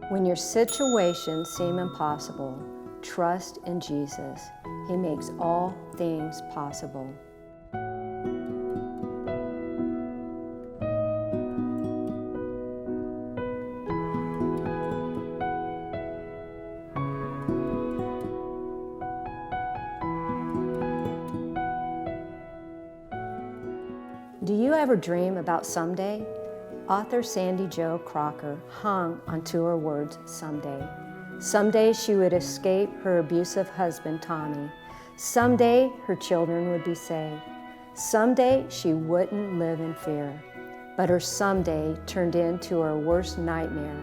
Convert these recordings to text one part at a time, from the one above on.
When your situations seem impossible, trust in Jesus. He makes all things possible. Do you ever dream about someday? Author Sandee Jo Crocker hung onto her words, someday. Someday she would escape her abusive husband, Tommy. Someday her children would be saved. Someday she wouldn't live in fear. But her someday turned into her worst nightmare.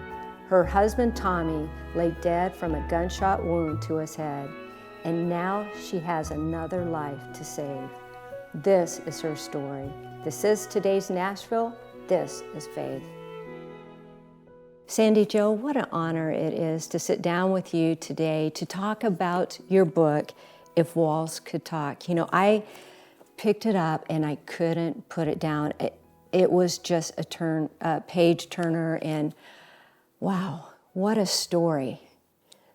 Her husband, Tommy, lay dead from a gunshot wound to his head. And now she has another life to save. This is her story. This is today's Nashville. This is faith. Sandee Jo, what an honor it is to sit down with you today to talk about your book, If Walls Could Talk. You know, I picked it up and I couldn't put it down. It was just a page turner, and wow, what a story.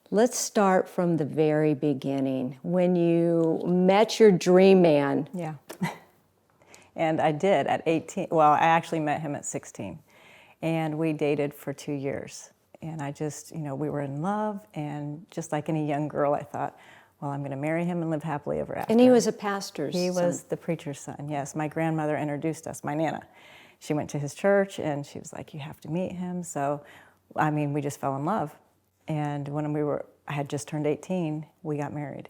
Let's start from the very beginning, when you met your dream man. Yeah. And I did at 18. Well, I actually met him at 16. And we dated for 2 years. And I just, we were in love. And just like any young girl, I thought, well, I'm going to marry him and live happily ever after. And he was a pastor's son. He was the preacher's son, yes. My grandmother introduced us, my Nana. She went to his church and she was like, you have to meet him. So, we just fell in love. And when I had just turned 18, we got married.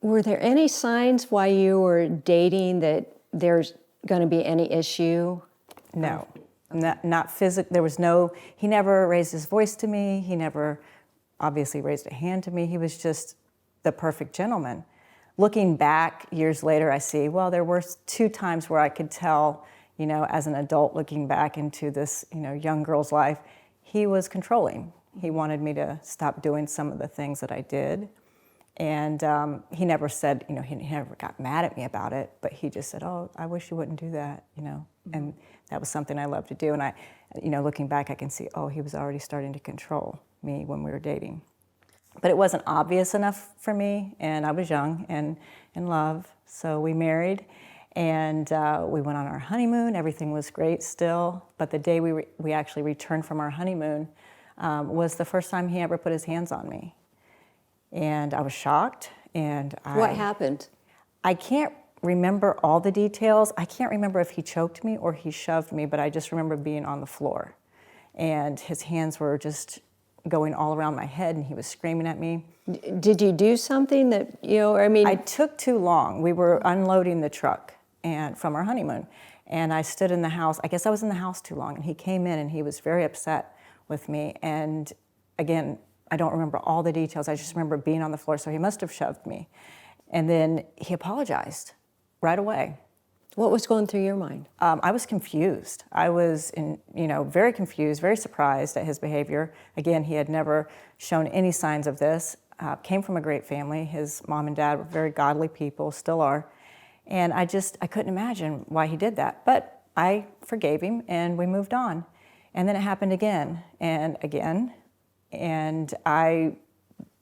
Were there any signs while you were dating that there's going to be any issue? No, not physical. There was no, he never raised his voice to me. He never obviously raised a hand to me. He was just the perfect gentleman. Looking back years later, I see, well, there were 2 times where I could tell, as an adult looking back into this, young girl's life, he was controlling. He wanted me to stop doing some of the things that I did. And he never said, he never got mad at me about it, but he just said, oh, I wish you wouldn't do that, And that was something I loved to do. And I, looking back, I can see, oh, he was already starting to control me when we were dating. But it wasn't obvious enough for me, and I was young and in love. So we married, and we went on our honeymoon. Everything was great still. But the day we actually returned from our honeymoon was the first time he ever put his hands on me. And I was shocked. And what happened? I can't remember all the details. I can't remember if he choked me or he shoved me, but I just remember being on the floor. And his hands were just going all around my head, and he was screaming at me. Did you do something that, I took too long. We were unloading the truck from our honeymoon. And I stood in the house. I guess I was in the house too long. And he came in, and he was very upset with me. And again, I don't remember all the details. I just remember being on the floor, so he must have shoved me. And then he apologized right away. What was going through your mind? I was confused. I was, very confused, very surprised at his behavior. Again, he had never shown any signs of this. Came from a great family. His mom and dad were very godly people, still are. And I couldn't imagine why he did that. But I forgave him, and we moved on. And then it happened again and again. And I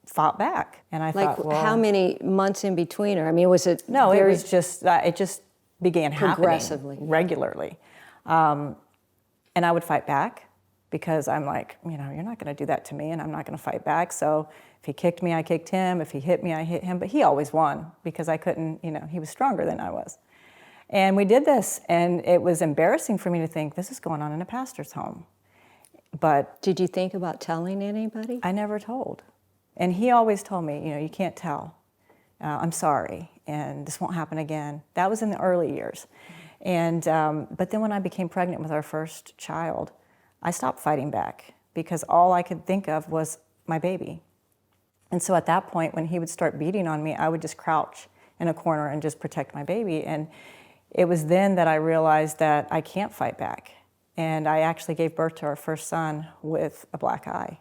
fought back, and I thought, well, how many months in between? Or was it? No, it was just it just began progressively, happening regularly, and I would fight back because I'm like, you're not going to do that to me, and I'm not going to fight back. So if he kicked me, I kicked him. If he hit me, I hit him. But he always won because I couldn't. He was stronger than I was, and we did this, and it was embarrassing for me to think this is going on in a pastor's home. But did you think about telling anybody? I never told. And he always told me, you can't tell. I'm sorry, and this won't happen again. That was in the early years. And but then when I became pregnant with our first child, I stopped fighting back because all I could think of was my baby. And so at that point, when he would start beating on me, I would just crouch in a corner and just protect my baby. And it was then that I realized that I can't fight back. And I actually gave birth to our first son with a black eye.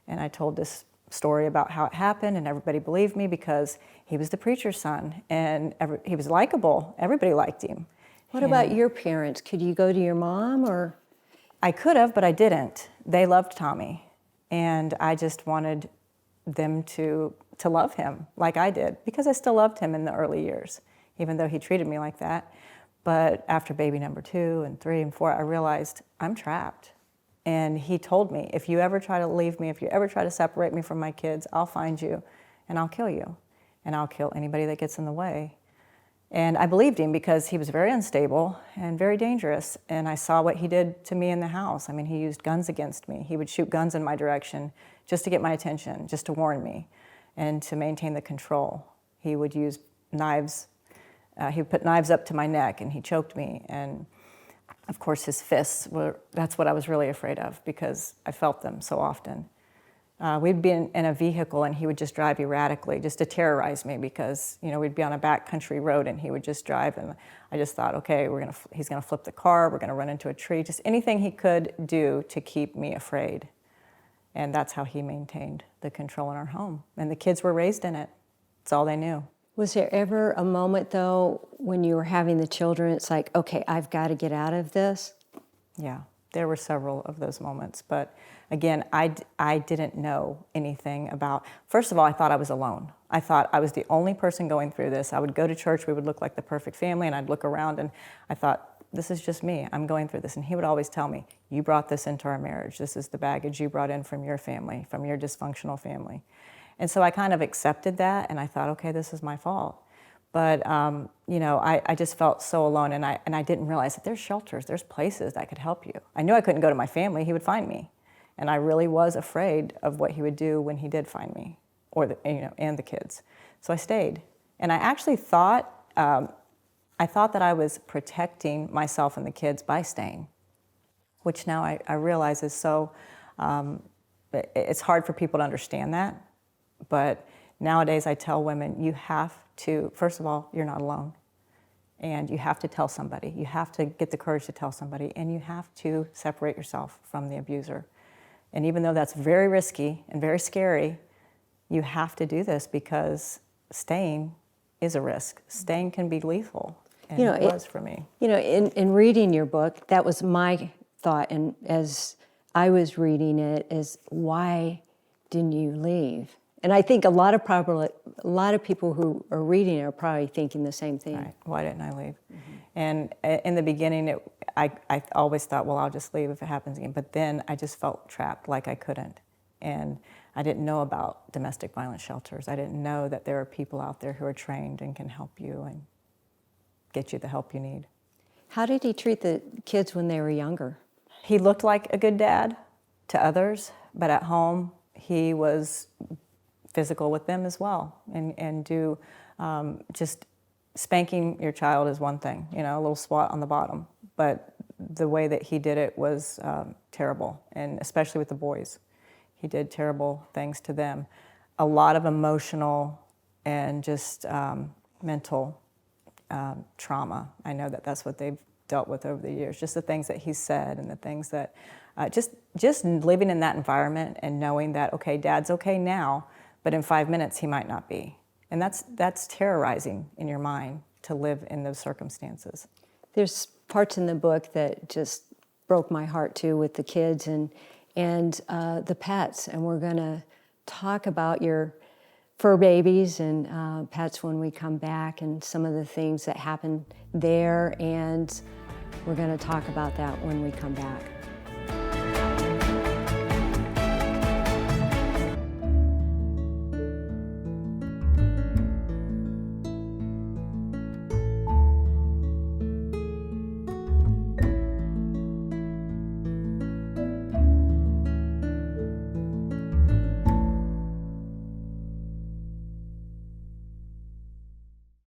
And I told this story about how it happened, and everybody believed me because he was the preacher's son, and he was likable. Everybody liked him. What about your parents? Could you go to your mom, or? I could have, but I didn't. They loved Tommy, And I just wanted them to love him like I did, because I still loved him in the early years, even though he treated me like that. But after baby number 2 and 3 and 4, I realized I'm trapped. And he told me, if you ever try to leave me, if you ever try to separate me from my kids, I'll find you and I'll kill you. And I'll kill anybody that gets in the way. And I believed him because he was very unstable and very dangerous. And I saw what he did to me in the house. I mean, he used guns against me. He would shoot guns in my direction just to get my attention, just to warn me and to maintain the control. He would use knives. He would put knives up to my neck and he choked me. And of course, his fists that's what I was really afraid of, because I felt them so often. We'd be in a vehicle and he would just drive erratically just to terrorize me, because, you know, we'd be on a backcountry road and he would just drive, and I just thought, okay, he's gonna flip the car, we're gonna run into a tree, just anything he could do to keep me afraid. And that's how he maintained the control in our home. And the kids were raised in it. It's all they knew. Was there ever a moment, though, when you were having the children, it's like, okay, I've got to get out of this? Yeah, there were several of those moments. But again, I didn't know anything about, first of all, I thought I was alone. I thought I was the only person going through this. I would go to church, we would look like the perfect family, and I'd look around and I thought, this is just me, I'm going through this. And he would always tell me, you brought this into our marriage. This is the baggage you brought in from your family, from your dysfunctional family. And so I kind of accepted that, and I thought, okay, this is my fault. But you know, I just felt so alone, and I didn't realize that there's shelters, there's places that could help you. I knew I couldn't go to my family, he would find me. And I really was afraid of what he would do when he did find me, or and the kids. So I stayed. And I actually thought, that I was protecting myself and the kids by staying, which now I realize is so, it's hard for people to understand that. But nowadays I tell women, you have to, first of all, you're not alone. And you have to tell somebody. You have to get the courage to tell somebody, and you have to separate yourself from the abuser. And even though that's very risky and very scary, you have to do this, because staying is a risk. Staying can be lethal, and it was for me. You know, in reading your book, that was my thought, and as I was reading it, is why didn't you leave? And I think a lot of people who are reading it are probably thinking the same thing. Right. Why didn't I leave? Mm-hmm. And in the beginning, I always thought, well, I'll just leave if it happens again. But then I just felt trapped, like I couldn't. And I didn't know about domestic violence shelters. I didn't know that there are people out there who are trained and can help you and get you the help you need. How did he treat the kids when they were younger? He looked like a good dad to others, but at home, he was physical with them as well, and do just spanking your child is one thing, a little swat on the bottom, but the way that he did it was terrible, and especially with the boys. He did terrible things to them. A lot of emotional and just mental trauma. I know that that's what they've dealt with over the years, just the things that he said and the things that, just living in that environment and knowing that, okay, Dad's okay now, but in 5 minutes he might not be. And that's terrorizing in your mind, to live in those circumstances. There's parts in the book that just broke my heart too, with the kids and the pets. And we're gonna talk about your fur babies and pets when we come back, and some of the things that happen there. And we're gonna talk about that when we come back.